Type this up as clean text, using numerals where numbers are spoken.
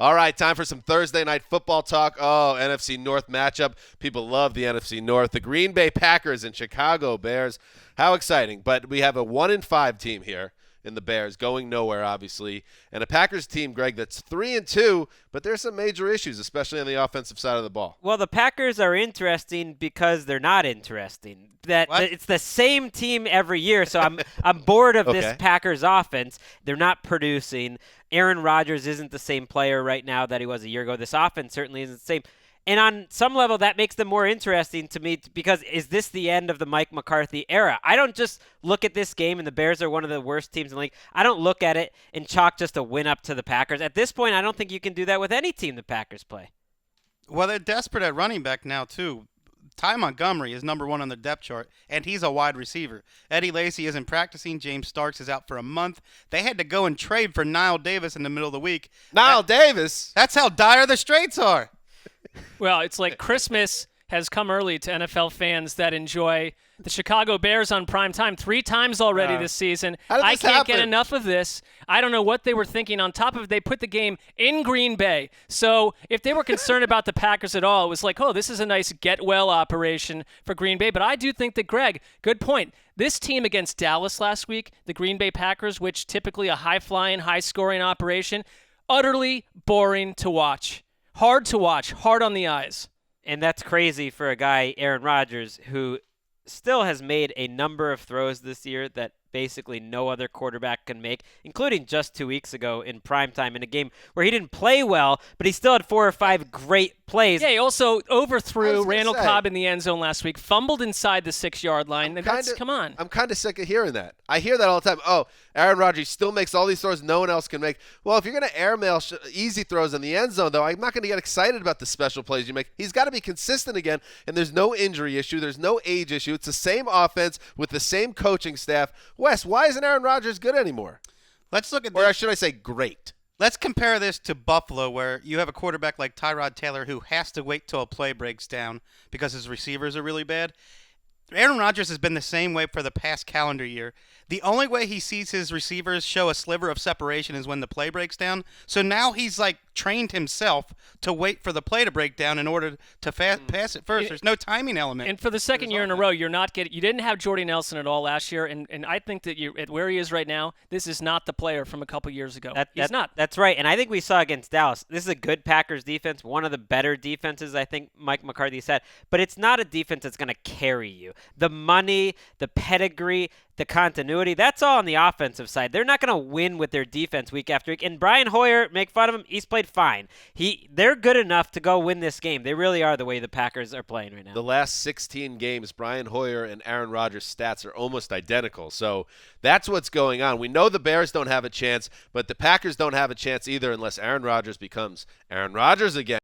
All right, time for some Thursday night football talk. Oh, NFC North matchup. People love the NFC North. The Green Bay Packers and Chicago Bears. How exciting. But we have a 1-5 team here in the Bears, going nowhere, obviously. And a Packers team, Greg, that's 3-2, but there's some major issues, especially on the offensive side of the ball. Well, the Packers are interesting because they're not interesting. It's the same team every year, so I'm bored of this Packers offense. They're not producing. Aaron Rodgers isn't the same player right now that he was a year ago. This offense certainly isn't the same. And on some level, that makes them more interesting to me because is this the end of the Mike McCarthy era? I don't just look at this game, and the Bears are one of the worst teams in the league. I don't look at it and chalk just a win up to the Packers. At this point, I don't think you can do that with any team the Packers play. Well, they're desperate at running back now, too. Ty Montgomery is number 1 on the depth chart, and he's a wide receiver. Eddie Lacy isn't practicing. James Starks is out for a month. They had to go and trade for Niall Davis in the middle of the week. Niall Davis? That's how dire the straits are. Well, it's like Christmas has come early to NFL fans that enjoy the Chicago Bears on prime time 3 times already this season. I can't get enough of this. I don't know what they were thinking. On top of it, they put the game in Green Bay. So if they were concerned about the Packers at all, it was like, oh, this is a nice get-well operation for Green Bay. But I do think that, Greg, good point. This team against Dallas last week, the Green Bay Packers, which typically a high-flying, high-scoring operation, utterly boring to watch. Hard to watch, hard on the eyes. And that's crazy for a guy, Aaron Rodgers, who still has made a number of throws this year that basically no other quarterback can make, including just 2 weeks ago in primetime in a game where he didn't play well, but he still had 4 or 5 great plays. Yeah, he also overthrew Randall Cobb in the end zone last week, fumbled inside the 6-yard line. Come on. I'm kind of sick of hearing that. I hear that all the time. Oh, Aaron Rodgers still makes all these throws no one else can make. Well, if you're going to airmail easy throws in the end zone, though, I'm not going to get excited about the special plays you make. He's got to be consistent again, and there's no injury issue. There's no age issue. It's the same offense with the same coaching staff. Wes, why isn't Aaron Rodgers good anymore? Let's look at this. Or should I say great? Let's compare this to Buffalo, where you have a quarterback like Tyrod Taylor who has to wait till a play breaks down because his receivers are really bad. Aaron Rodgers has been the same way for the past calendar year. The only way he sees his receivers show a sliver of separation is when the play breaks down. So now he's like trained himself to wait for the play to break down in order to pass it first. There's no timing element. And for the second year in a row, you didn't have Jordy Nelson at all last year, and I think that at where he is right now, this is not the player from a couple years ago. He's not. That's right, and I think we saw against Dallas. This is a good Packers defense, one of the better defenses I think Mike McCarthy said, but it's not a defense that's going to carry you. The money, the pedigree, the continuity, that's all on the offensive side. They're not going to win with their defense week after week. And Brian Hoyer, make fun of him, he's played fine. They're good enough to go win this game. They really are the way the Packers are playing right now. The last 16 games, Brian Hoyer and Aaron Rodgers' stats are almost identical. So that's what's going on. We know the Bears don't have a chance, but the Packers don't have a chance either unless Aaron Rodgers becomes Aaron Rodgers again.